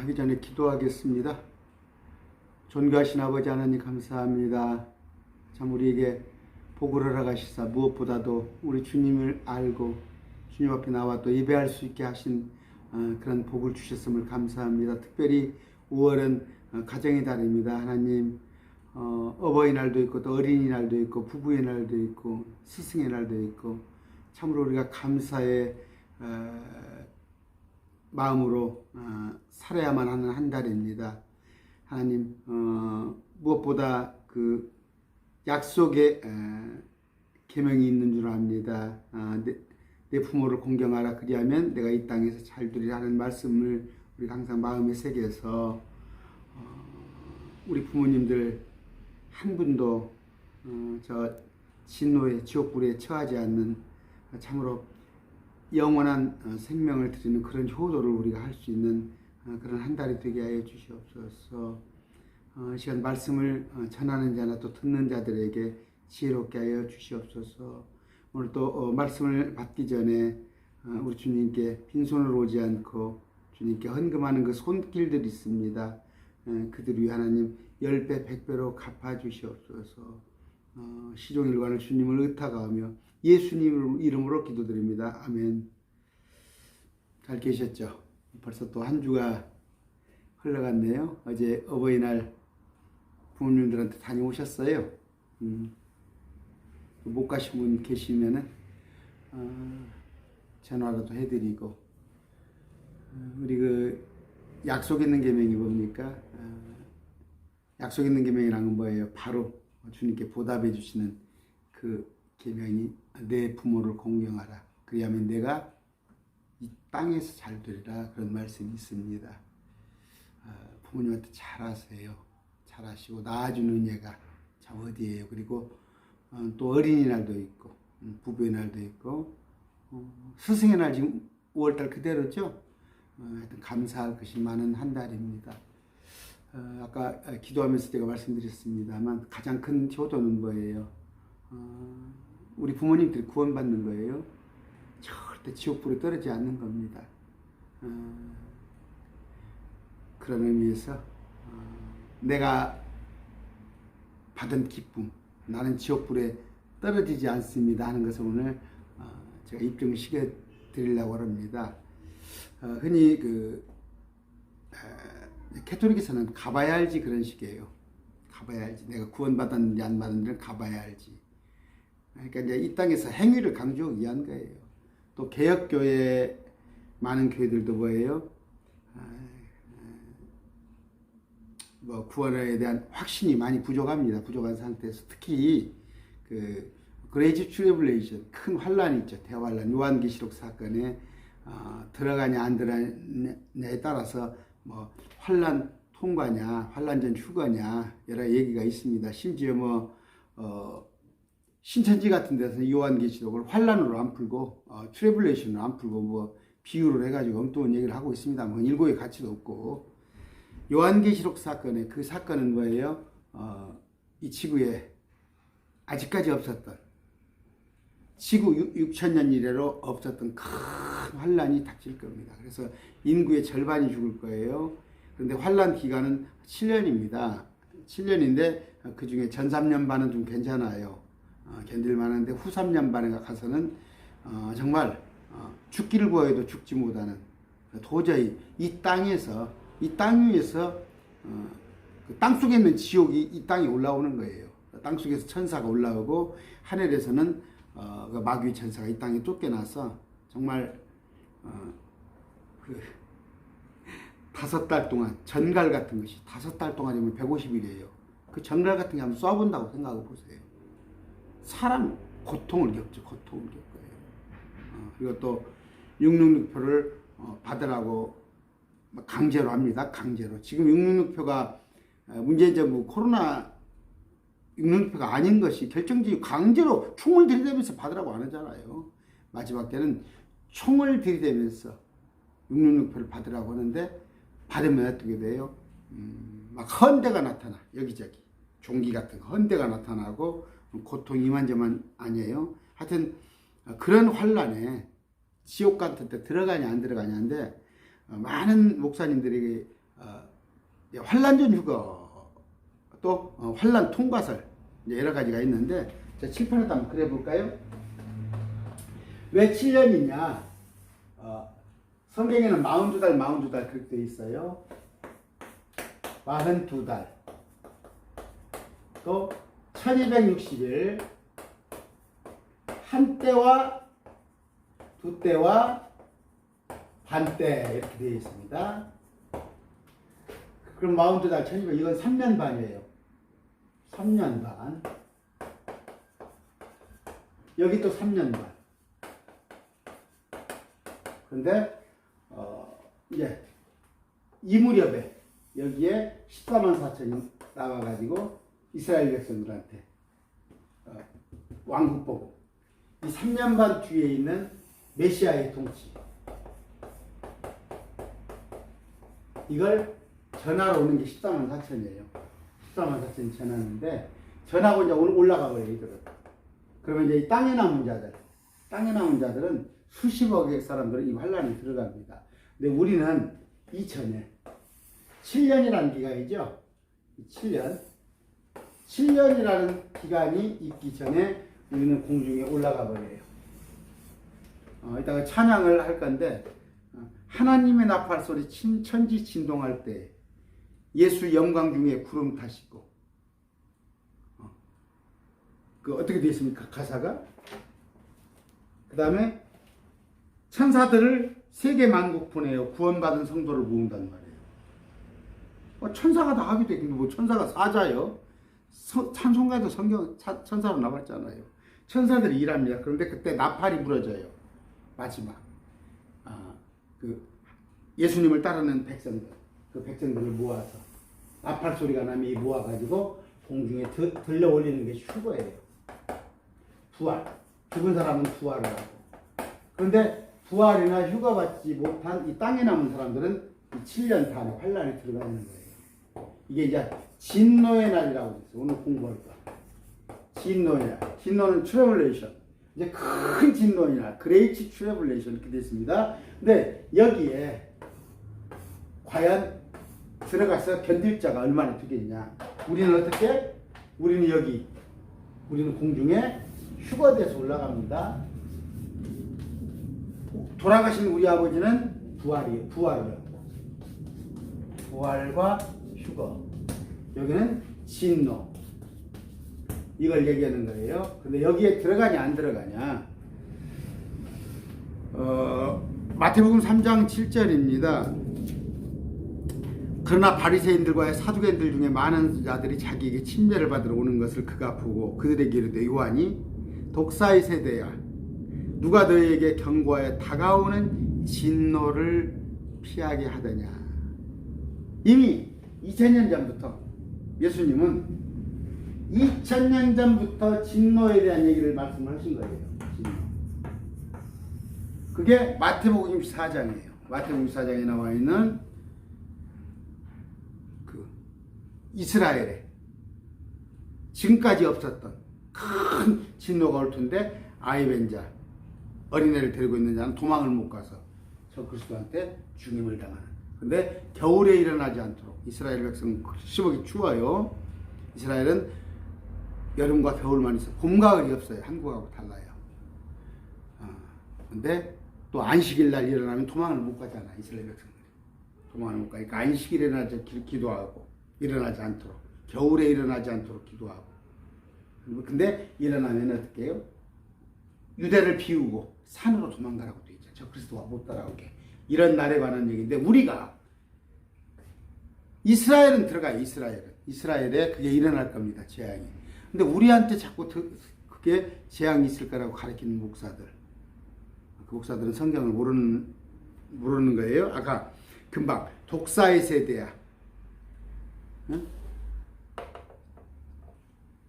하기 전에 기도하겠습니다. 존귀하신 아버지 하나님 감사합니다. 참 우리에게 복을 허락하시사 무엇보다도 우리 주님을 알고 주님 앞에 나와 또 예배할 수 있게 하신 그런 복을 주셨음을 감사합니다. 특별히 5월은 가정의 달입니다. 하나님 어버이날도 있고 또 어린이날도 있고 부부의 날도 있고 스승의 날도 있고 참으로 우리가 감사의 마음으로 살아야만 하는 한 달입니다. 하나님 무엇보다 그 약속의 계명이 있는 줄 압니다. 내 부모를 공경하라 그리하면 내가 이 땅에서 잘 되리라 하는 말씀을 우리가 항상 마음에 새겨서 우리 부모님들 한 분도 저 진노의 지옥불에 처하지 않는 참으로 영원한 생명을 드리는 그런 효도를 우리가 할 수 있는 그런 한 달이 되게 하여 주시옵소서. 시간 말씀을 전하는 자나 또 듣는 자들에게 지혜롭게 하여 주시옵소서. 오늘 또 말씀을 받기 전에 우리 주님께 빈손으로 오지 않고 주님께 헌금하는 그 손길들이 있습니다. 그들 위해 하나님 10배 100배로 갚아 주시옵소서. 시종일관을 주님을 의탁하며 예수님 이름으로 기도드립니다. 아멘. 잘 계셨죠? 벌써 또 한 주가 흘러갔네요. 어제 어버이날 부모님들한테 다녀오셨어요. 못 가신 분 계시면은 전화라도 해드리고 우리 그 약속 있는 계명이 뭡니까? 약속 있는 계명이란 건 뭐예요? 바로 주님께 보답해 주시는 그 계명이 내 부모를 공경하라. 그리하면 내가 이 땅에서 잘 되리라. 그런 말씀이 있습니다. 부모님한테 잘하세요. 잘하시고 낳아주는 얘가 참 어디예요. 그리고 또 어린이날도 있고 부부의 날도 있고 스승의 날 지금 5월달 그대로죠. 하여튼 감사할 것이 많은 한 달입니다. 아까 기도하면서 제가 말씀드렸습니다만 가장 큰 효도는 뭐예요? 우리 부모님들이 구원받는 거예요. 절대 지옥불에 떨어지지 않는 겁니다. 그런 의미에서 내가 받은 기쁨, 나는 지옥불에 떨어지지 않습니다 하는 것을 오늘 제가 입증시켜 드리려고 합니다. 흔히 캐톨릭에서는 가봐야 알지 그런 식이에요. 가봐야 알지. 내가 구원받았는지 안 받았는지 가봐야 알지. 그러니까 이제 이 땅에서 행위를 강조하기 위한 거예요. 또 개혁교회 많은 교회들도 뭐예요? 뭐 구원에 대한 확신이 많이 부족합니다. 부족한 상태에서 특히 그 그레이트 트리블레이션 큰 환란이 있죠. 대환란 요한계시록 사건에 들어가냐 안 들어가냐에 따라서 뭐 환란 통과냐 환란 전 휴거냐 여러 얘기가 있습니다. 심지어 뭐 신천지 같은 데서 요한계시록을 환란으로 안 풀고 트래블레이션으로 안 풀고 뭐 비유를 해가지고 엉뚱한 얘기를 하고 있습니다. 뭐 일고의 가치도 없고 요한계시록 사건에 그 사건은 뭐예요? 이 지구에 아직까지 없었던 지구 6천년 이래로 없었던 큰 환란이 닥칠 겁니다. 그래서 인구의 절반이 죽을 거예요. 그런데 환란 기간은 7년입니다. 7년인데 그 중에 전 3년 반은 좀 괜찮아요. 견딜 만한데 후 3년 반에 가서는 정말 죽기를 구해도 죽지 못하는 도저히 이 땅 위에서 그 땅속에 있는 지옥이 이 땅에 올라오는 거예요. 땅속에서 천사가 올라오고 하늘에서는 그 마귀 천사가 이 땅에 쫓겨나서 정말 그 5달 동안 전갈 같은 것이 5달 동안이면 150일이에요. 그 전갈 같은 게 한번 쏴본다고 생각해 보세요. 사람 고통을 겪죠. 고통을 겪어요. 그리고 또 666표를 받으라고 강제로 합니다. 강제로. 지금 666표가 문재인 정부 코로나 666표가 아닌 것이 결정적이고 강제로 총을 들이대면서 받으라고 안 하잖아요. 마지막 때는 총을 들이대면서 666표를 받으라고 하는데 받으면 어떻게 돼요? 막 헌대가 나타나. 여기저기. 종기 같은 거 헌대가 나타나고 고통이 이만저만 아니에요. 하여튼 그런 환란에 지옥 같은 데 들어가냐 안 들어가냐인데 많은 목사님들에게 환란 전 휴거, 또 환란 통과설, 이제 여러 가지가 있는데, 자, 칠판에다 한번 그려볼까요? 왜 7년이냐? 성경에는 42달, 42달 그렇게 되어 있어요. 42달. 또 1260일, 한 때와 두 때와 반 때 이렇게 되어 있습니다. 그럼 42달 1200, 이건 3년 반이에요. 3년 반. 여기 또 3년 반. 그런데 이제 이 무렵에 여기에 14만 4천이 나와가지고 이스라엘 백성들한테 왕국 보고, 이 3년 반 뒤에 있는 메시아의 통치, 이걸 전하러 오는 게 14만 4천이에요. 14만 4천이 전하는데, 전하고 이제 올라가 버려요, 이들은. 그러면 이제 이 땅에 남은 자들은 수십억의 사람들은 이 환란에 들어갑니다. 근데 우리는 이전에 7년이라는 기간이죠. 7년이라는 기간이 있기 전에 우리는 공중에 올라가 버려요. 이따가 찬양을 할 건데, 하나님의 나팔 소리 천지 진동할 때 예수 영광 중에 구름 타시고, 어떻게 되어 있습니까? 가사가. 그 다음에 천사들을 세계 만국 보내요. 구원받은 성도를 모은단 말이에요. 천사가 다 하기도 했는데 뭐 천사가 사자요. 찬송가에도 성경 천사로 나왔잖아요. 천사들이 일합니다. 그런데 그때 나팔이 부러져요. 마지막. 예수님을 따르는 백성들, 그 백성들을 모아서 나팔 소리가 나면 모아가지고 공중에 들려 올리는 게 휴거예요. 부활. 죽은 사람은 부활을 하고. 그런데 부활이나 휴가 받지 못한 이 땅에 남은 사람들은 이 7년 단에 환란에 들어가 있는 거예요. 이게 이제 진노의 날이라고 했어요. 오늘 공부할 거. 진노의 날. 진노는 트래블레이션. 이제 큰 진노의 날. 그레이트 트래블레이션 이렇게 되어 있습니다. 근데 여기에 과연 들어가서 견딜 자가 얼마나 되겠냐. 우리는 어떻게? 우리는 공중에 휴거돼서 올라갑니다. 돌아가신 우리 아버지는 부활이에요. 부활과 휴거. 여기는 진노. 이걸 얘기하는 거예요. 근데 여기에 들어가냐 안 들어가냐. 마태복음 3장 7절입니다. 그러나 바리새인들과 사두개인들 중에 많은 자들이 자기에게 침례를 받으러 오는 것을 그가 보고 그들에게 이르되, 요한이 독사의 세대야, 누가 너희에게 경고하여 다가오는 진노를 피하게 하더냐. 이미 2000년 전부터 예수님은 2000년 전부터 진노에 대한 얘기를 말씀하신 거예요. 진노. 그게 마태복음 24장이에요. 마태복음 24장에 나와 있는 이스라엘에 지금까지 없었던 큰 진노가 올 텐데, 아이벤 자, 어린애를 데리고 있는 자는 도망을 못 가서 저 그리스도한테 죽임을 당하는. 근데 겨울에 일어나지 않도록, 이스라엘 백성 시복이 추워요. 이스라엘은 여름과 겨울만 있어. 봄, 가을이 없어요. 한국하고 달라요. 근데 또 안식일 날 일어나면 도망을 못 가잖아. 이스라엘 백성들이 도망을 못 가니까 안식일에 일어나서 기도하고, 일어나지 않도록, 겨울에 일어나지 않도록 기도하고. 근데 일어나면 어떻게 해요? 유대를 비우고 산으로 도망가라고 돼 있죠. 저 그리스도가 못 따라오게. 이런 날에 관한 얘기인데, 우리가 이스라엘은 들어가요. 이스라엘에 그게 일어날 겁니다. 재앙이. 근데 우리한테 자꾸 그게 재앙이 있을 거라고 가르치는 목사들, 그 목사들은 성경을 모르는 거예요. 아까 금방 독사의 세대야. 응?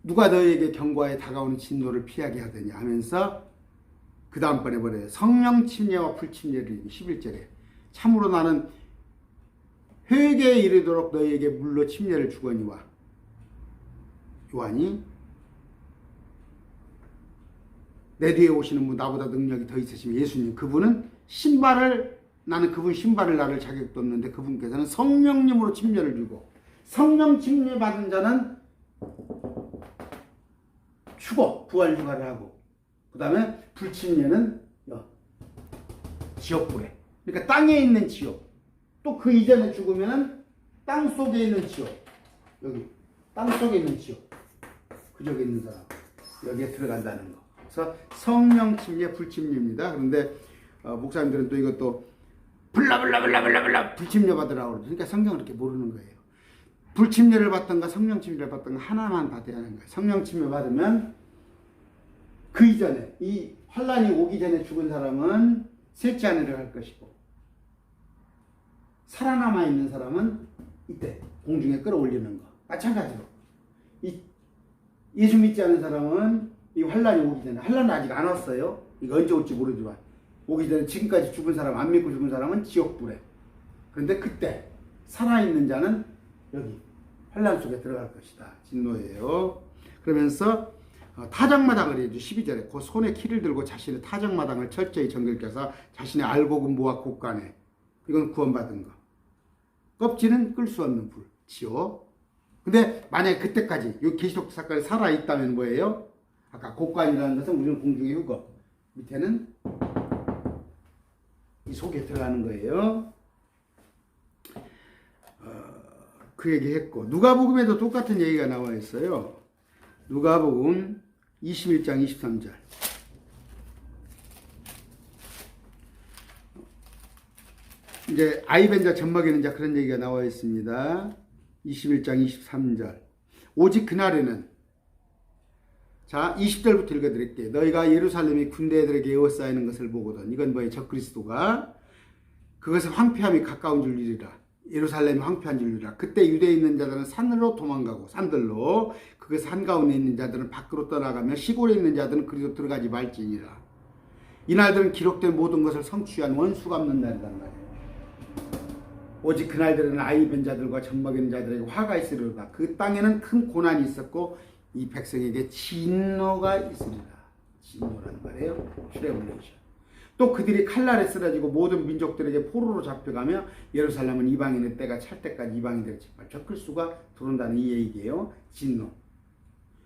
누가 너희에게 경고하여 다가오는 진노를 피하게 하더냐 하면서 그 다음번에 뭐래요? 성령 침례와 불침례를 11절에 참으로 나는 회개에 이르도록 너희에게 물로 침례를 주거니와. 요한이 내 뒤에 오시는 분 나보다 능력이 더 있으시면, 예수님, 그분은 신발을 나는 그분 신발을 나를 자격도 없는데 그분께서는 성령님으로 침례를 주고 성령 침례 받은 자는 휴거, 부활 휴가를 하고 그 다음에 불침례는 지옥불에. 그러니까 땅에 있는 지옥. 또 그 이전에 죽으면 땅 속에 있는 지옥. 여기 땅 속에 있는 지옥. 그쪽에 있는 사람 여기에 들어간다는 거. 그래서 성령 침례, 불침례입니다. 그런데 목사님들은 또 이것도 블라블라블라블라블라 불침례 받으라고 그러죠. 그러니까 성경을 이렇게 모르는 거예요. 불침례를 받던가 성령 침례를 받던가 하나만 받아야 하는 거예요. 성령 침례 받으면 그 이전에 이 환란이 오기 전에 죽은 사람은 셋째 하늘에 갈 것이고 살아남아 있는 사람은 이때 공중에 끌어올리는 거. 마찬가지로 예수 믿지 않은 사람은 이 환란이 오기 전에 환란은 아직 안 왔어요. 이거 언제 올지 모르지만 오기 전에 지금까지 죽은 사람 안 믿고 죽은 사람은 지옥불에. 그런데 그때 살아있는 자는 여기 환란 속에 들어갈 것이다. 진노예요. 그러면서 타작마당을 해야죠. 12절에 그 손에 키를 들고 자신의 타작마당을 철저히 정결케서 자신의 알곡은 모아 곳간에. 이건 구원받은 거. 껍질은 끌 수 없는 불, 지옥. 근데 만약에 그때까지 이 계시록 사건이 살아있다면 뭐예요? 아까 곳간이라는 것은 우리는 공중의 휴거. 밑에는 이 속에 들어가는 거예요. 그 얘기 했고 누가복음에도 똑같은 얘기가 나와 있어요. 누가복음 21장 23절. 이제 아이벤자 젖먹이는 자 그런 얘기가 나와 있습니다. 21장 23절. 오직 그날에는 자 20절부터 읽어드릴게요. 너희가 예루살렘이 군대들에게 에워싸이는 것을 보거든. 이건 뭐예요? 적그리스도가 그것은 황폐함이 가까운 줄 이르라. 예루살렘이 황폐한 줄 이르라. 그때 유대에 있는 자들은 산으로 도망가고 산들로 그것을 한가운데 있는 자들은 밖으로 떠나가며 시골에 있는 자들은 그리로 들어가지 말지니라. 이날들은 기록된 모든 것을 성취한 원수 갚는 날이란 말이에요. 오직 그날들은 아이벤 자들과 젖먹이는 자들에게 화가 있으리로다. 그 땅에는 큰 고난이 있었고 이 백성에게 진노가 있으리라. 진노란 말이에요. 트래블레이션. 또 그들이 칼날에 쓰러지고 모든 민족들에게 포로로 잡혀가며 예루살렘은 이방인의 때가 찰 때까지 이방인들의 짓밟 적글수가 들어온다는 이 얘기예요. 진노.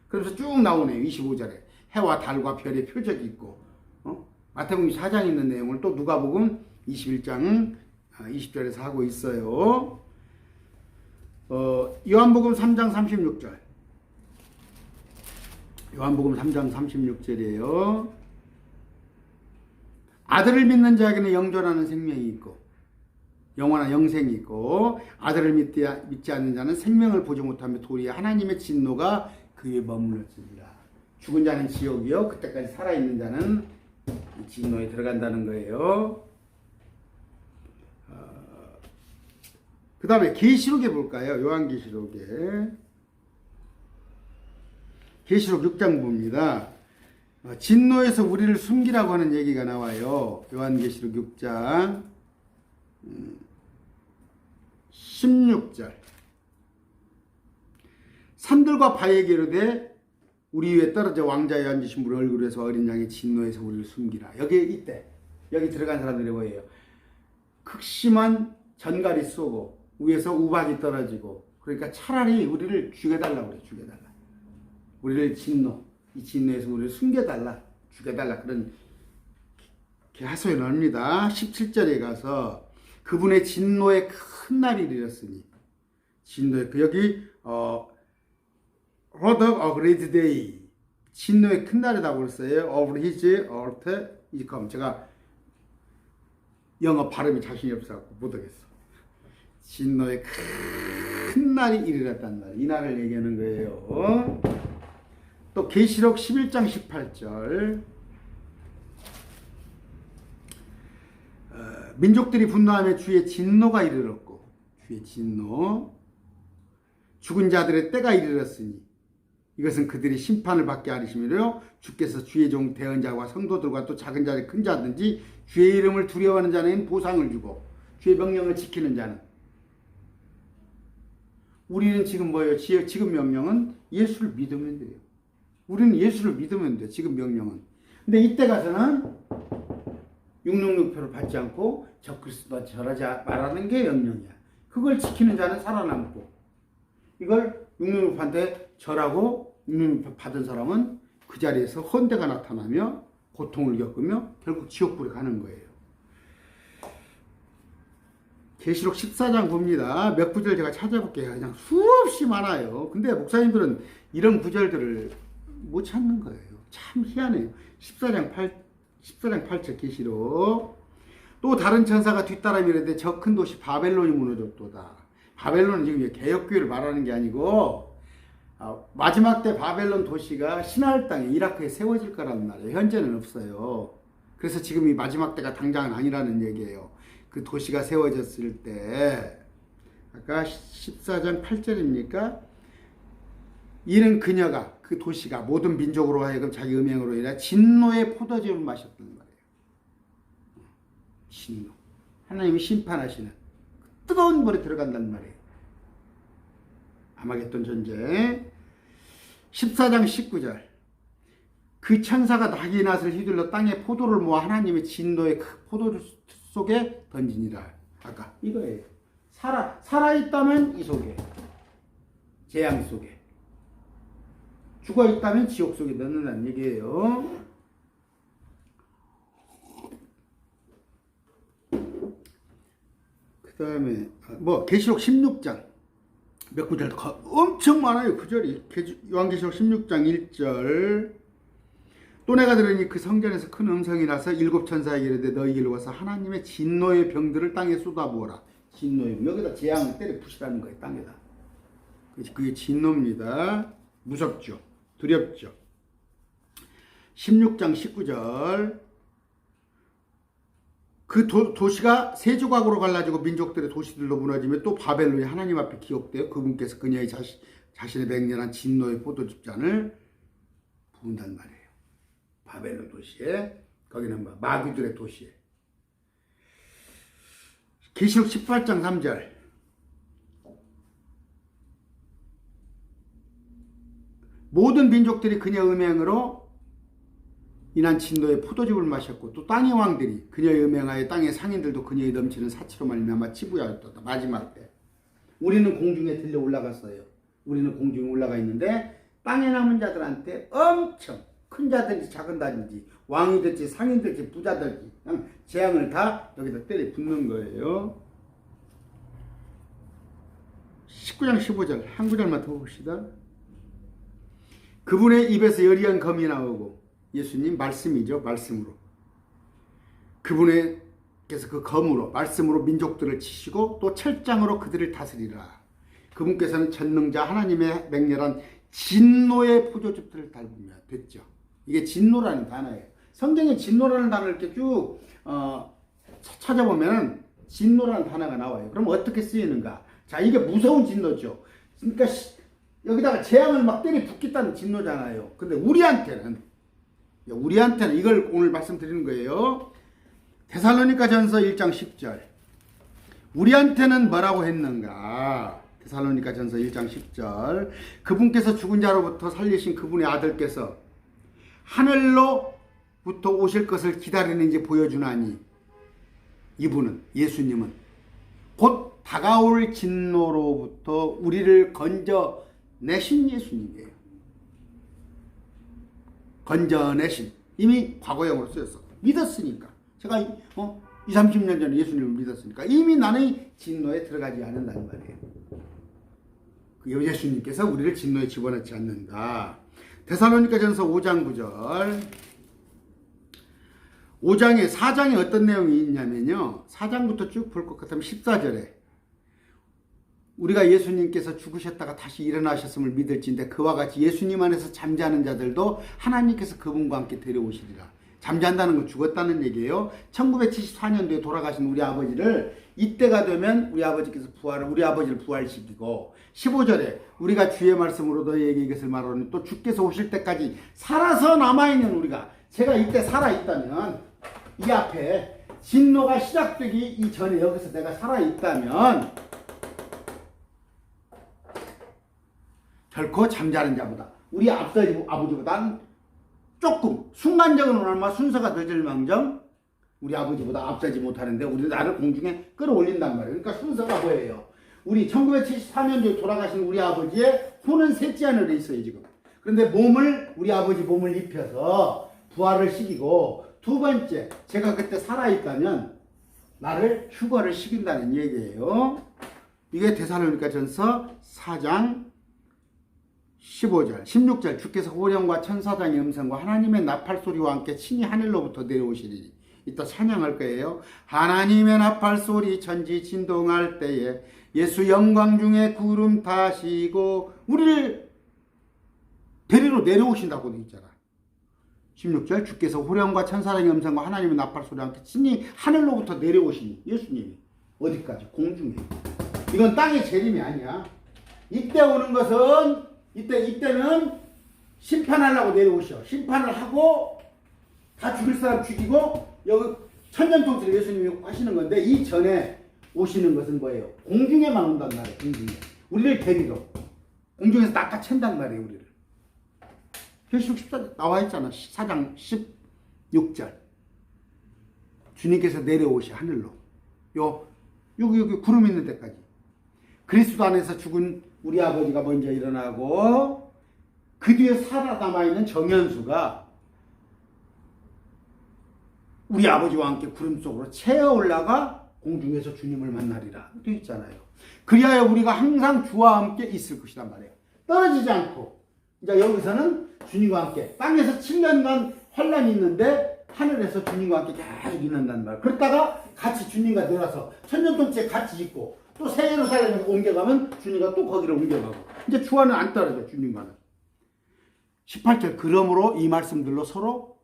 그래서 쭉 나오네요. 25절에 해와 달과 별의 표적이 있고 마태복음 4장에 있는 내용을 또 누가복음 21장 20절에서 하고 있어요. 요한복음 3장 36절. 요한복음 3장 36절이에요. 아들을 믿는 자에게는 영존하는 생명이 있고 영원한 영생이 있고 아들을 믿지 않는 자는 생명을 보지 못하며 도리어 하나님의 진노가 그에 머물렀으리라. 죽은 자는 지옥이요 그때까지 살아있는 자는 진노에 들어간다는 거예요. 그 다음에 계시록에 볼까요? 요한계시록에 계시록 6장 봅니다. 진노에서 우리를 숨기라고 하는 얘기가 나와요. 요한계시록 6장 16절. 산들과 바에게 이르되 우리 위에 떨어져 왕자에 앉으신 분 얼굴에서 어린 양의 진노에서 우리를 숨기라. 여기 들어간 사람들이 뭐예요? 극심한 전갈이 쏘고 위에서 우박이 떨어지고 그러니까 차라리 우리를 죽여달라고 그래. 죽여달라. 우리를 이 진노에서 우리를 숨겨달라. 죽여달라. 그런 하소연을 합니다. 17절에 가서 그분의 진노의 큰 날이 이르렀으니 진노의 여기 Wrath of a great day 진노의 큰 날이라고 그랬어요. Of his wrath is come. 제가 영어 발음이 자신이 없어서 못하겠어. 진노의 큰 날이 이르렀단 말. 이 날을 얘기하는 거예요. 또 계시록 11장 18절. 민족들이 분노하며 주의 진노가 이르렀고 주의 진노 죽은 자들의 때가 이르렀으니 이것은 그들이 심판을 받게 하리심이요 주께서 주의 종 대언자와 성도들과 또 작은 자들 큰 자든지 주의 이름을 두려워하는 자는 보상을 주고 주의 명령을 지키는 자는 우리는 지금 뭐예요? 지금 명령은 예수를 믿으면 돼요. 우리는 예수를 믿으면 돼. 지금 명령은. 근데 이때 가서는 666표를 받지 않고 적그리스도한테 절하지 말라는 게 명령이야. 그걸 지키는 자는 살아남고, 이걸 666표한테 절하고 666표 받은 사람은 그 자리에서 헌대가 나타나며 고통을 겪으며 결국 지옥불에 가는 거예요. 계시록 14장 봅니다. 몇 구절 제가 찾아볼게요. 그냥 수없이 많아요. 근데 목사님들은 이런 구절들을 못 찾는 거예요. 참 희한해요. 14장 8절 계시록. 또 다른 천사가 뒤따라 미르되 저 큰 도시 바벨론이 무너졌도다. 바벨론은 지금 개혁교회를 말하는 게 아니고 마지막 때 바벨론 도시가 시나을 땅에 이라크에 세워질 거란 말이에요. 현재는 없어요. 그래서 지금 이 마지막 때가 당장은 아니라는 얘기예요. 그 도시가 세워졌을 때, 아까 14장 8절입니까? 이는 그녀가, 그 도시가 모든 민족으로 하여금 자기 음행으로 인해 진노의 포도주를 마셨단 말이에요. 진노. 하나님이 심판하시는 뜨거운 불에 들어간단 말이에요. 아마겟돈 전쟁. 14장 19절. 그 천사가 나귀 낫을 휘둘러 땅에 포도를 모아 하나님의 진노의 그 포도주 속에 던지니라. 아까 이거예요. 살아있다면 이 속에, 재앙 속에, 죽어있다면 지옥 속에 넣는다는 얘기예요. 그 다음에 계시록 16장 몇 구절 엄청 많아요. 구절이 요한계시록 16장 1절. 또 내가 들으니 그 성전에서 큰 음성이 나서 일곱 천사에게 이르되 너희에게로 와서 하나님의 진노의 병들을 땅에 쏟아부어라. 진노의 병. 여기다 재앙을 때려 부시라는 거예요. 땅에다. 그게 진노입니다. 무섭죠. 두렵죠. 16장 19절. 그 도시가 세 조각으로 갈라지고 민족들의 도시들로 무너지며 또 바벨론이 하나님 앞에 기억되어 그분께서 그녀의 자신의 맹렬한 진노의 포도즙잔을 부은단 말이에요. 바벨론 도시에, 거기는 마귀들의 도시에. 계시록 18장 3절. 모든 민족들이 그녀의 음행으로 인한 진노의 포도즙을 마셨고 또 땅의 왕들이 그녀의 음행하여 땅의 상인들도 그녀의 넘치는 사치로 말미암아 치부하였도다. 마지막 때 우리는 공중에 들려 올라갔어요. 우리는 공중에 올라가 있는데 땅에 남은 자들한테 엄청 큰 자든지 작은 자든지 왕이든지 상인들지 부자들지 그냥 재앙을 다 여기다 때려 붓는 거예요. 19장 15절 한 구절만 더 봅시다. 그분의 입에서 여리한 검이 나오고, 예수님 말씀이죠. 말씀으로 그분께서 그 검으로 말씀으로 민족들을 치시고 또 철장으로 그들을 다스리라. 그분께서는 전능자 하나님의 맹렬한 진노의 포도즙들을 닮으며 됐죠. 이게 진노라는 단어예요. 성경에 진노라는 단어를 이렇게 쭉 찾아보면 진노라는 단어가 나와요. 그럼 어떻게 쓰이는가? 자, 이게 무서운 진노죠. 그러니까 여기다가 재앙을 막 때려 붓겠다는 진노잖아요. 근데 우리한테는 이걸 오늘 말씀드리는 거예요. 데살로니가 전서 1장 10절. 우리한테는 뭐라고 했는가? 데살로니가 전서 1장 10절. 그분께서 죽은 자로부터 살리신 그분의 아들께서 하늘로부터 오실 것을 기다리는지 보여주나니, 이분은, 예수님은 곧 다가올 진노로부터 우리를 건져내신 예수님이에요. 건져내신. 이미 과거형으로 쓰였어. 믿었으니까. 제가 20-30년 전에 예수님을 믿었으니까 이미 나는 진노에 들어가지 않는다는 말이에요. 그 예수님께서 우리를 진노에 집어넣지 않는다. 데살로니가 전서 5장 9절. 4장에 어떤 내용이 있냐면요. 4장부터 쭉 볼 것 같으면 14절에 우리가 예수님께서 죽으셨다가 다시 일어나셨음을 믿을진데 그와 같이 예수님 안에서 잠자는 자들도 하나님께서 그분과 함께 데려오시리라. 잠잔다는 건 죽었다는 얘기예요. 1974년도에 돌아가신 우리 아버지를 이때가 되면 우리 아버지를 부활시키고, 15절에 우리가 주의 말씀으로 너희에게 이것을 말하노니 또 주께서 오실 때까지 살아서 남아있는 우리가, 제가 이때 살아있다면, 이 앞에 진노가 시작되기 이전에 여기서 내가 살아있다면 결코 잠자는 자보다 우리 아버지보다는 조금 순간적으로나마 순서가 늦을망정 우리 아버지보다 앞서지 못하는데 우리 나를 공중에 끌어올린단 말이에요. 그러니까 순서가 뭐예요? 우리 1974년도에 돌아가신 우리 아버지의 손은 셋째 하늘에 있어요 지금. 그런데 우리 아버지 몸을 입혀서 부활을 시키고, 두 번째, 제가 그때 살아있다면 나를 휴거를 시킨다는 얘기예요. 이게 데살로니가전서 4장 15절, 16절, 주께서 호령과 천사장의 음성과 하나님의 나팔 소리와 함께 친히 하늘로부터 내려오시리니, 이따 찬양할 거예요. 하나님의 나팔 소리 천지 진동할 때에 예수 영광 중에 구름 타시고 우리를 데리러 내려오신다고 되어 있잖아. 16절, 주께서 호령과 천사장의 음성과 하나님의 나팔 소리와 함께 친히 하늘로부터 내려오시니, 예수님이 어디까지? 공중에. 이건 땅의 재림이 아니야. 이때 오는 것은 이때는 심판하려고 내려오셔. 심판을 하고 다 죽일 사람 죽이고 여기 천년통치를 예수님이 하시는 건데, 이 전에 오시는 것은 뭐예요? 공중에만 온단 말이에요. 공중에. 우리를 데리러 공중에서 낚아챈단 말이에요. 우리를. 계시록 14절 나와 있잖아. 4장 16절. 주님께서 내려오시 하늘로. 여기 구름 있는 데까지. 그리스도 안에서 죽은 우리 아버지가 먼저 일어나고, 그 뒤에 살아남아있는 정현수가 우리 아버지와 함께 구름 속으로 채어 올라가 공중에서 주님을 만나리라 되어 있잖아요. 그리하여 우리가 항상 주와 함께 있을 것이란 말이에요. 떨어지지 않고. 이제 여기서는 주님과 함께, 땅에서 7년간 환란이 있는데 하늘에서 주님과 함께 계속 있는단 말이에요. 그러다가 같이 주님과 내려와서 천년동체 같이 있고, 또 새 예루살렘에 옮겨가면 주님과 또 거기를 옮겨가고, 이제 주와는 안 떨어져. 주님과는. 18절, 그러므로 이 말씀들로 서로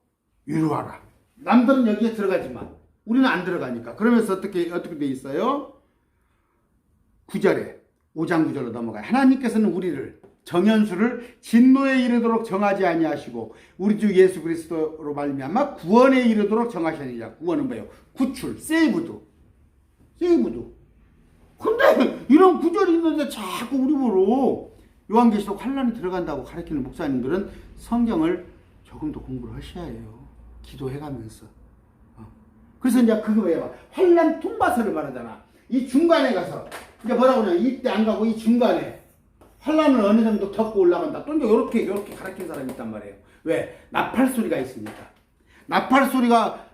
위로하라. 남들은 여기에 들어가지만 우리는 안 들어가니까. 그러면서 어떻게 돼 있어요? 9절에 5장 9절로 넘어가요. 하나님께서는 우리를, 정현수를 진노에 이르도록 정하지 아니하시고 우리 주 예수 그리스도로 말미암아 구원에 이르도록 정하시느니라. 구원은 뭐예요? 구출, 세이브드. 근데 이런 구절이 있는데 자꾸 우리 보러 요한계시록 환란이 들어간다고 가르치는 목사님들은 성경을 조금 더 공부를 하셔야 해요. 기도해가면서. 그래서 이제 그거 왜 환란 통과서를 말하잖아. 이 중간에 가서 이제 뭐라고 하냐, 이때 안 가고 이 중간에 환란을 어느 정도 겪고 올라간다. 또 이제 이렇게 가르친 사람이 있단 말이에요. 왜? 나팔 소리가 있으니까. 나팔 소리가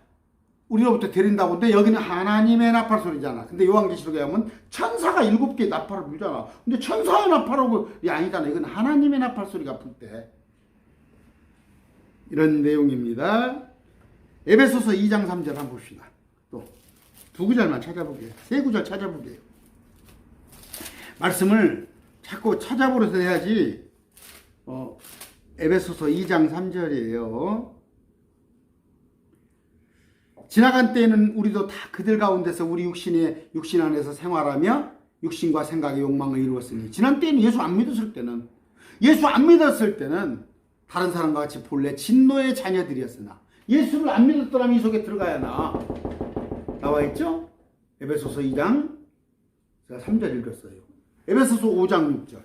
우리로부터 들린다고. 근데 여기는 하나님의 나팔 소리잖아. 근데 요한계시록에 보면 천사가 7개의 나팔을 불잖아. 근데 천사의 나팔이 아니잖아. 이건 하나님의 나팔 소리가 불 때. 이런 내용입니다. 에베소서 2장 3절 한번 봅시다. 또 두 구절만 찾아보게요. 세 구절 찾아보게요. 말씀을 자꾸 찾아보려서 해야지. 에베소서 2장 3절이에요. 지나간 때에는 우리도 다 그들 가운데서 우리 육신 안에서 생활하며 육신과 생각의 욕망을 이루었으니, 지난 때에는 예수 안 믿었을 때는 다른 사람과 같이 본래 진노의 자녀들이었으나, 예수를 안 믿었더라면 이 속에 들어가야 나와 있죠? 에베소서 2장, 제가 3절 읽었어요. 에베소서 5장 6절.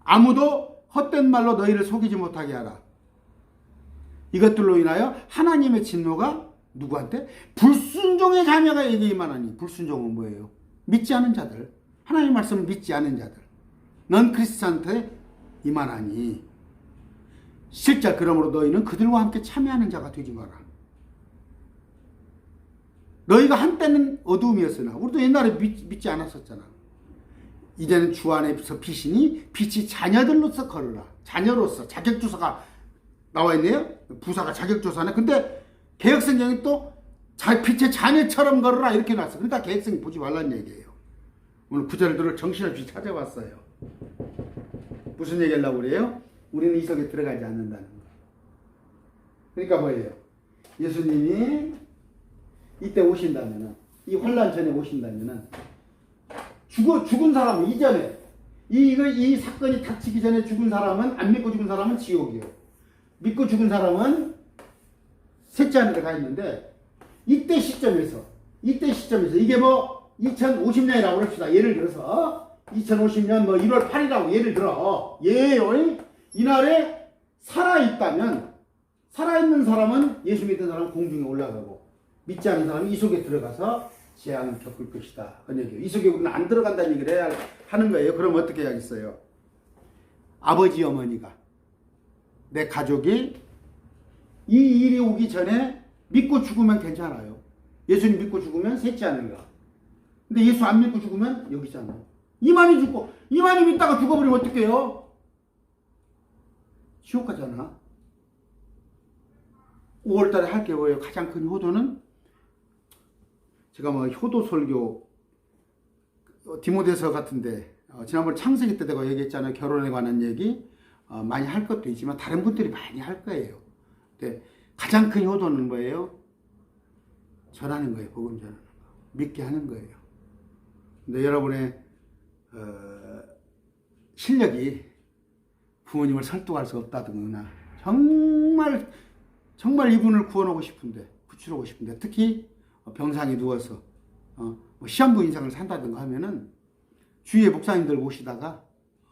아무도 헛된 말로 너희를 속이지 못하게 하라. 이것들로 인하여 하나님의 진노가 누구한테? 불순종의 자녀가 에게 임하나니. 불순종은 뭐예요? 믿지 않은 자들. 하나님 말씀을 믿지 않은 자들. 넌 크리스찬한테 임하나니. 실제 그러므로 너희는 그들과 함께 참여하는 자가 되지 마라. 너희가 한때는 어두움이었으나, 우리도 옛날에 믿지 않았었잖아. 이제는 주 안에서 빛이니 빛이 자녀들로서 걸으라. 자녀로서. 자격주사가 나와 있네요. 부사가 자격주사네. 근데 개혁성경이 또 빛의 자녀처럼 걸으라 이렇게 놨어. 그러니까 개혁성경 보지 말라는 얘기예요. 오늘 구절들을 정신없이 찾아봤어요. 무슨 얘기하려고 그래요? 우리는 이 속에 들어가지 않는다는 거. 그러니까 뭐예요? 예수님이 이때 오신다면은, 이 환란 전에 오신다면은, 죽은 사람은 이전에, 이 사건이 닥치기 전에 죽은 사람은, 안 믿고 죽은 사람은 지옥이에요. 믿고 죽은 사람은 셋째 하늘에 가 있는데, 이때 시점에서 이게 뭐 2050년이라고 합시다. 예를 들어서 2050년 뭐 1월 8일이라고 예를 들어. 이날에 살아있다면 살아있는 사람은, 예수 믿는 사람은 공중에 올라가고, 믿지 않는 사람은 이 속에 들어가서 재앙을 겪을 것이다. 그런 얘기예요. 이 속에 우리는 안 들어간다는 얘기를 해야 하는 거예요. 그럼 어떻게 해야겠어요? 아버지, 어머니가, 내 가족이 이 일이 오기 전에 믿고 죽으면 괜찮아요. 예수님 믿고 죽으면 셋지 않을까. 근데 예수 안 믿고 죽으면 여기잖아. 이만희 죽고, 이만희 믿다가 죽어버리면 어떡해요? 지옥 가잖아. 5월달에 할 게 뭐예요? 가장 큰 효도는, 제가 뭐 효도 설교 디모데서 같은데 지난번 창세기 때 내가 얘기했잖아요. 결혼에 관한 얘기 많이 할 것도 있지만 다른 분들이 많이 할 거예요. 근데 가장 큰 효도는 뭐예요? 전하는 거예요. 복음 전하는 거. 믿게 하는 거예요. 근데 여러분의 실력이 부모님을 설득할 수 없다든가, 정말 이분을 구원하고 싶은데, 구출하고 싶은데, 특히 병상에 누워서 뭐 시한부 인생을 산다든가 하면은 주위에 목사님들 모시다가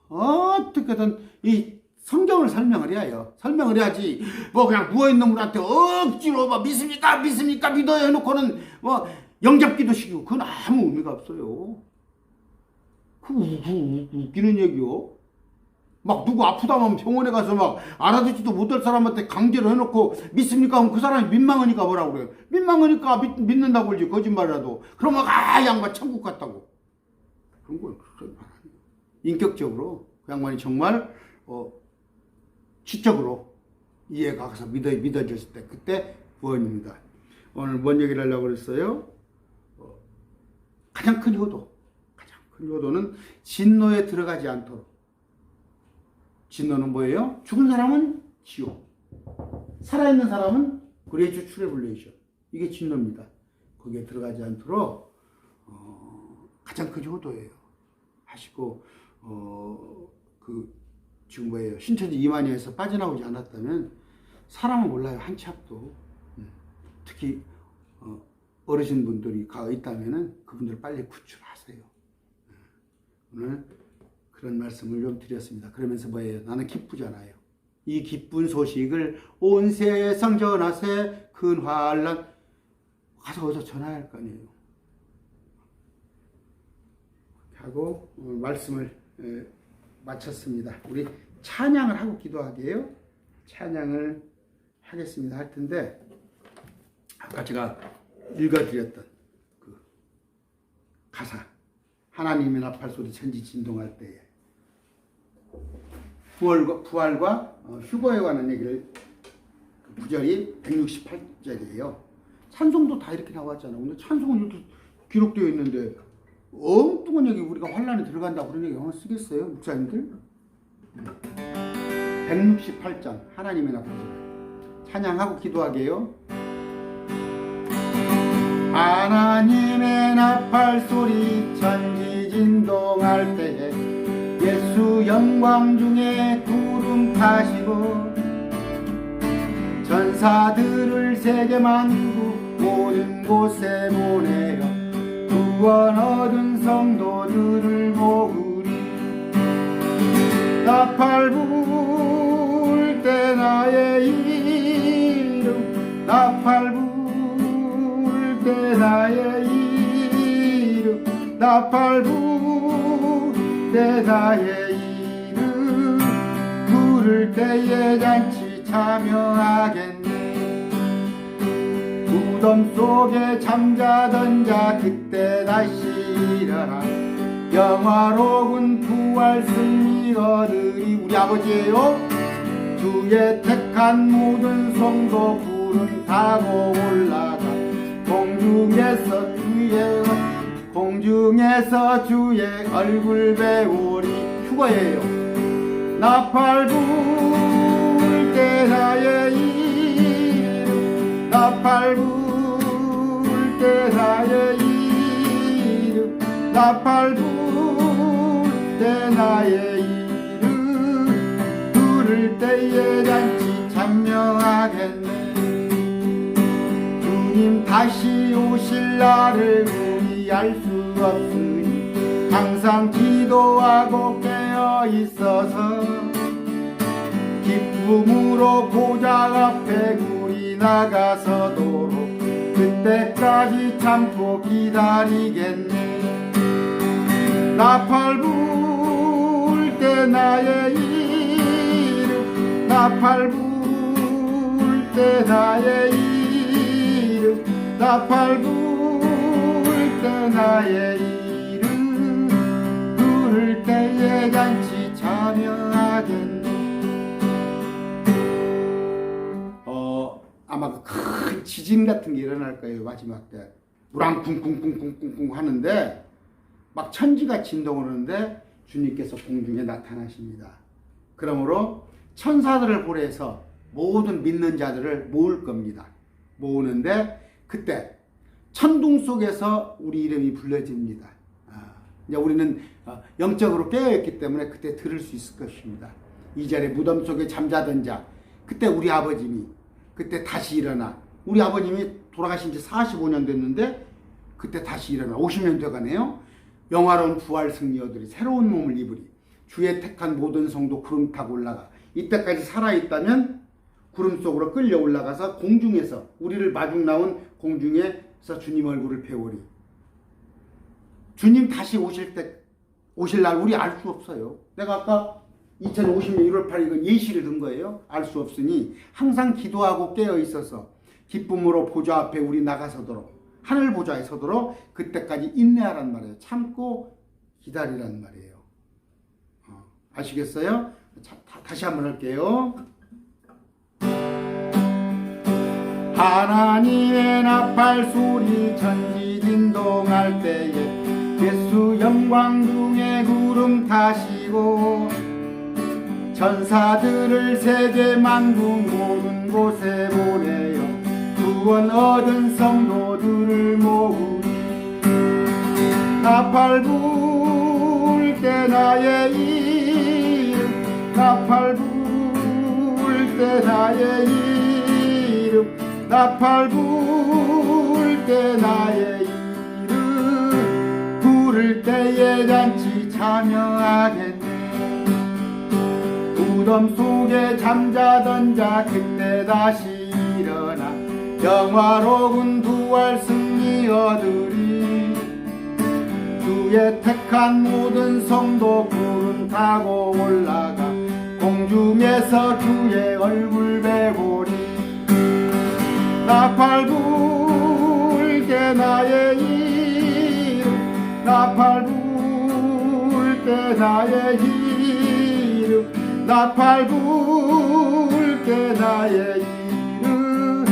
어떻게든 이 성경을 설명을 해요. 설명을 해야지 뭐 그냥 누워있는 분한테 억지로 뭐 믿습니까 믿어요 해놓고는 뭐 영접기도 시키고, 그건 아무 의미가 없어요. 그 웃기는 얘기요. 막 누구 아프다면 병원에 가서 막 알아듣지도 못할 사람한테 강제로 해놓고 믿습니까? 하면 그 사람이 민망하니까 뭐라고 그래요? 민망하니까 믿는다고 그러지, 거짓말이라도. 그러면 양반 천국 갔다고. 그런 건 인격적으로 그 양반이 정말 지적으로 이해가 가서 믿어졌을 때, 그때 구원입니다. 오늘 뭔 얘기를 하려고 그랬어요? 가장 큰 효도는 진노에 들어가지 않도록. 진노는 뭐예요? 죽은 사람은 지옥, 살아있는 사람은 그레이트 트래블레이션. 이게 진노입니다. 거기에 들어가지 않도록 가장 큰 효도예요. 하시고 지금 뭐예요? 신천지 이만희에서 빠져나오지 않았다면 사람은 몰라요. 한 치 앞도. 특히 어르신분들이 가 있다면은 그분들 빨리 구출하세요. 오늘 그런 말씀을 좀 드렸습니다. 그러면서 뭐예요? 나는 기쁘잖아요. 이 기쁜 소식을 온 세상 전하세, 큰 환난. 가서 어디서 전해야 할 거 아니에요. 하고 말씀을 마쳤습니다. 우리 찬양을 하고 기도하게요. 찬양을 하겠습니다. 할 텐데, 아까 제가 읽어드렸던 그 가사, 하나님의 나팔 소리 천지 진동할 때에, 부활과 휴거에 관한 얘기를, 그 구절이 168절이에요. 찬송도 다 이렇게 나왔잖아. 근데 찬송은 이렇게 기록되어 있는데 엉뚱한 얘기, 우리가 환란에 들어간다고 그런 얘기 하나 쓰겠어요? 목사님들? 168장 하나님의 나팔 소리 찬양하고 기도하게요. 하나님의 나팔 소리 천지 진동할 때에 예수 영광 중에 구름 타시고 전사들을 세계 만국 모든 곳에 보내어 구원 얻은 성도들을 모으리. 나팔 불 때 나의 이름, 나팔 불 때 나의 이름, 나팔 불 때 나의 이름, 부를 때에 잔치 참여하겠네. 무덤 속에 잠자던 자 그때 다시 일어나 영화로운 부활 승리 얻으리. 우리 아버지예요. 주의 택한 모든 성도 구름 타고 올라가 공중에서 주의 얼굴 배우리. 휴거예요. 나팔 불 때 나의 이름, 나팔 불 때 나의 이름, 나팔 불 때 나의 이름, 부를 때에 잔치 참여하겠네. 주님 다시 오실 날을 우리 알 수 없으니 항상 기도하고 깨어 있어서 기쁨으로 보좌 앞에 우리 나가서도록 그때까지 참고 기다리겠네. 나팔 불 때 나의 이름, 나팔 불 때 나의 이름, 나팔 불 때 나의 이름, 부를 때에 잔치 참여하겠네. 아마 큰 지진 같은 게 일어날 거예요. 마지막 때 우랑 쿵쿵쿵쿵쿵쿵 하는데 막 천지가 진동을 하는데 주님께서 공중에 나타나십니다. 그러므로 천사들을 보내서 모든 믿는 자들을 모을 겁니다. 모으는데 그때 천둥 속에서 우리 이름이 불려집니다. 이제 우리는 영적으로 깨어있기 때문에 그때 들을 수 있을 것입니다. 이 자리에 무덤 속에 잠자던 자, 그때 우리 아버님이 그때 다시 일어나, 우리 아버님이 돌아가신 지 45년 됐는데 그때 다시 일어나 50년 돼가네요. 영화로운 부활 승리어들이 새로운 몸을 입으리. 주의 택한 모든 성도 구름 타고 올라가. 이때까지 살아있다면 구름 속으로 끌려 올라가서 공중에서 우리를 마중 나온 공중에서 주님 얼굴을 배우리. 주님 다시 오실 날 우리 알 수 없어요. 내가 아까 2050년 1월 8일 이건 예시를 든 거예요. 알 수 없으니 항상 기도하고 깨어 있어서 기쁨으로 보좌 앞에 우리 나가서도록, 하늘 보좌에 서도록 그때까지 인내하란 말이에요. 참고 기다리란 말이에요. 아시겠어요? 자, 다시 한번 할게요. 하나님의 나팔 소리 천지 진동할 때에 예수 영광 중에 구름 타시고 천사들을 세계 만국 모든 곳에 보내요. 구원 얻은 성도들을 모으리. 나팔 불 때 나의 이름, 나팔 불 때 나의 이름, 나팔 불 때 나의 이름, 부를 때에 잔치 참여하겠네. 무덤 속에 잠자던 자 그때 다시 일어나 영화로운 부활 승리 얻으리. 주의 택한 모든 성도 구름 타고 올라가 공중에서 주의 얼굴 배우리. 나팔 불 때 나의 이름, 나팔 불 때 나의 이름, 나팔 불 때 나의 이름,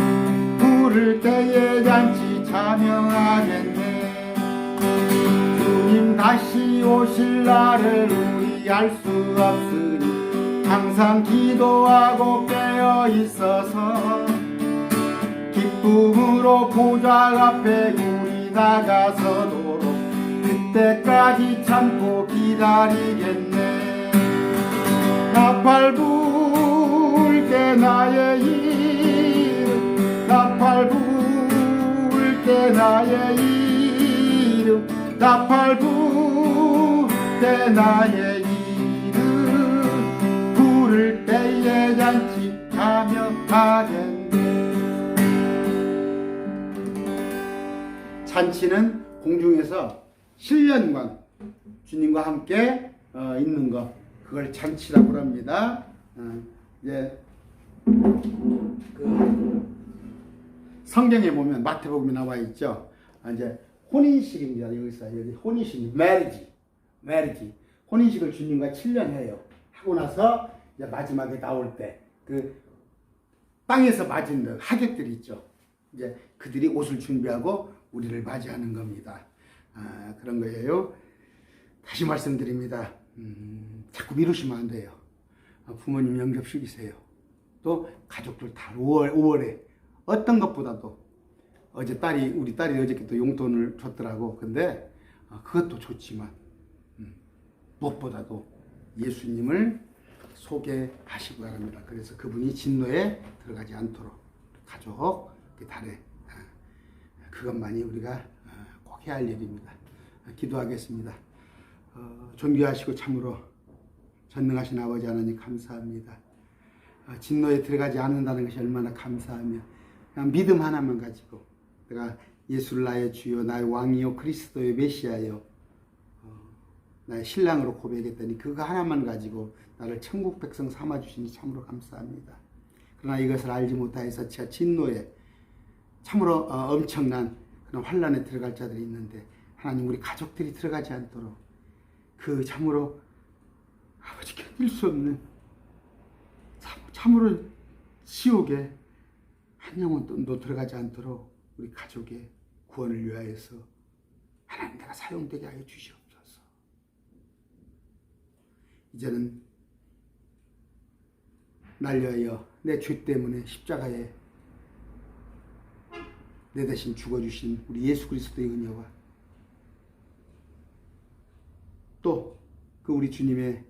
부를 때에 잔치 참여하겠네. 주님 다시 오실 날을 우리 알 수 없으니 항상 기도하고 깨어 있어서 기쁨으로 보좌 앞에 우리 나가서도록 그때까지 참고 기다리겠네. 나팔 불 때 나의 이름, 나팔 불 때 나의 이름, 나팔 불 때 나의 이름, 부를 때에 잔치 참여하겠네. 잔치는 공중에서 신령관 주님과 함께 있는 것, 그걸 잔치라고 합니다. 이제 그 성경에 보면 마태복음에 나와 있죠. 이제 혼인식입니다. 여기서 여기 혼인식, marriage, 혼인식을 주님과 7년 해요. 하고 나서 이제 마지막에 나올 때 그 땅에서 맞은 하객들이 있죠. 이제 그들이 옷을 준비하고 우리를 맞이하는 겁니다. 그런 거예요. 다시 말씀드립니다. 자꾸 미루시면 안 돼요. 부모님 영접 시키세요. 또 가족들 다 5월에 어떤 것보다도 우리 딸이 어저께 또 용돈을 줬더라고. 근데 그것도 좋지만 무엇보다도 예수님을 소개하시기 바랍니다. 그래서 그분이 진노에 들어가지 않도록 가족 그 달에 그것만이 우리가 꼭 해야 할 일입니다. 기도하겠습니다. 존귀하시고 참으로 전능하신 아버지 하나님 감사합니다. 진노에 들어가지 않는다는 것이 얼마나 감사하며 그냥 믿음 하나만 가지고 내가 예수를 나의 주요 나의 왕이요 그리스도의 메시아요 나의 신랑으로 고백했더니 그거 하나만 가지고 나를 천국 백성 삼아주시니 참으로 감사합니다. 그러나 이것을 알지 못하여서 제가 진노에 참으로 엄청난 그런 환란에 들어갈 자들이 있는데 하나님 우리 가족들이 들어가지 않도록 그 참으로 아버지 견딜 수 없는 참으로 지옥에 한 영혼도 들어가지 않도록 우리 가족의 구원을 위하여서 하나님 내가 사용되게 하여 주시옵소서. 이제는 날 위하여 내 죄 때문에 십자가에 내 대신 죽어주신 우리 예수 그리스도의 은혜와 또 그 우리 주님의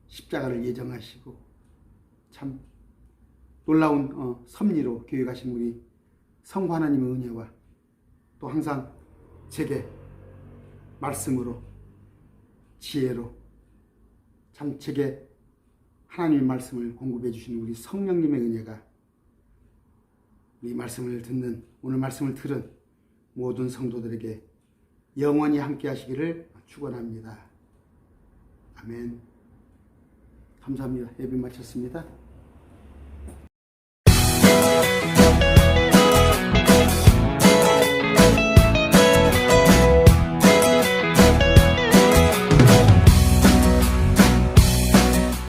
십자가를 예정하시고 참 놀라운 섭리로 계획하신 우리 성부 하나님의 은혜와 또 항상 제게 말씀으로 지혜로 참 제게 하나님의 말씀을 공급해 주신 우리 성령님의 은혜가 이 말씀을 듣는 오늘 말씀을 들은 모든 성도들에게 영원히 함께 하시기를 축원합니다. 아멘. 감사합니다. 예배 마쳤습니다.